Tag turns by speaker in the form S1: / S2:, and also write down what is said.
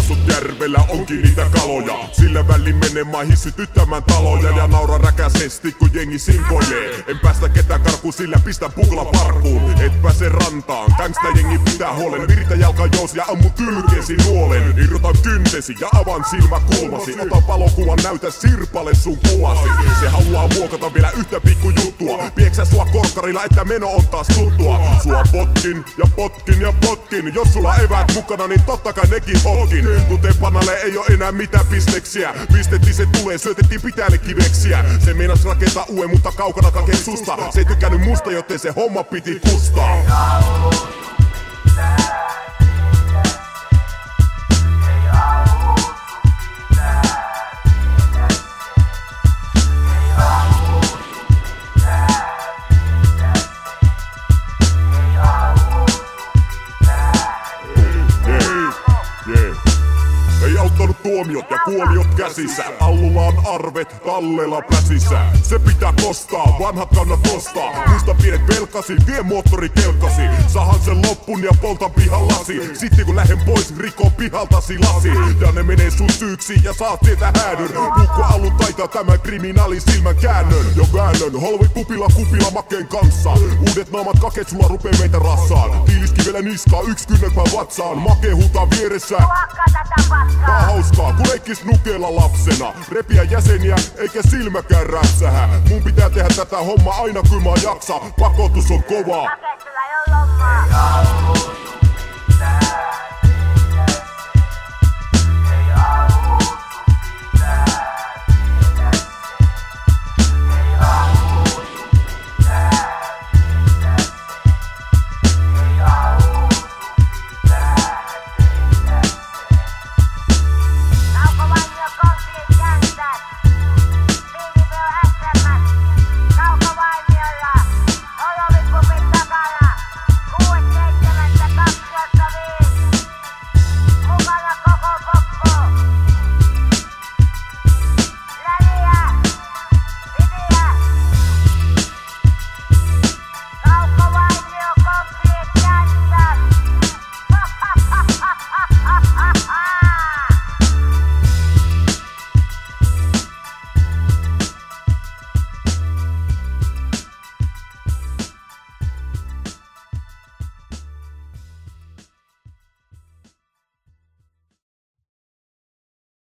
S1: Possut järvellä onkin niitä kaloja. Sillä välin menemään hissityttämään taloja. Ja naura räkäsesti kun jengi simpoilee. En päästä ketään karkuun sillä pistän pukla parkuun. Et pääse rantaan, gangsta jengi pitää huolen. Viritä jalkajous ja ammu kylkesi nuolen. Irrotan kyntesi ja avaan silmäkulmasi. Ota valokuvan, näytä Sirpalle sun kuvasi. Se haluaa muokata vielä yhtä pikkujuttua. Pieksä sua korkkarilla, että meno on taas tuttua. Sua potkin ja potkin ja potkin. Jos sulla eväät mukana, niin totta kai nekin potkin. Kuten panalle ei oo enää mitään bisneksiä. Pistettiin se tulee, syötettiin pitäälle kiveksiä. Se meinas rakentaa uuden, mutta kaukana kakee susta. Se ei tykännyt musta, joten se homma piti kustaa. Ei auttanut tuomiot ja kuoliot käsissä. Allulla on arvet, tallella päsissä. Se pitää kostaa, vanhat kannat ostaa. Muista pienet velkasi, vie moottori kelkasi. Sahan sen loppun ja poltan pihan lasi. Sitten kun lähden pois, rikon pihaltasi lasi. Ja ne menee sun syyksi ja saat sieltä häädyn. Lukko alun taitaa tämän kriminaalin silmän käännön. Jo väännön, holvi kupila makeen kanssa. Uudet naamat kaket, sulla rupee meitä rassaan. Tiiliskivellä niskaa, yks kynnelpää vatsaan. Makee huutaa vieressä. Tää hauskaa, kun leikkis nukeella lapsena. Repiä jäseniä, eikä silmäkään räpsähä. Mun pitää tehdä tätä hommaa aina kun mä jaksa. Pakotus on kovaa.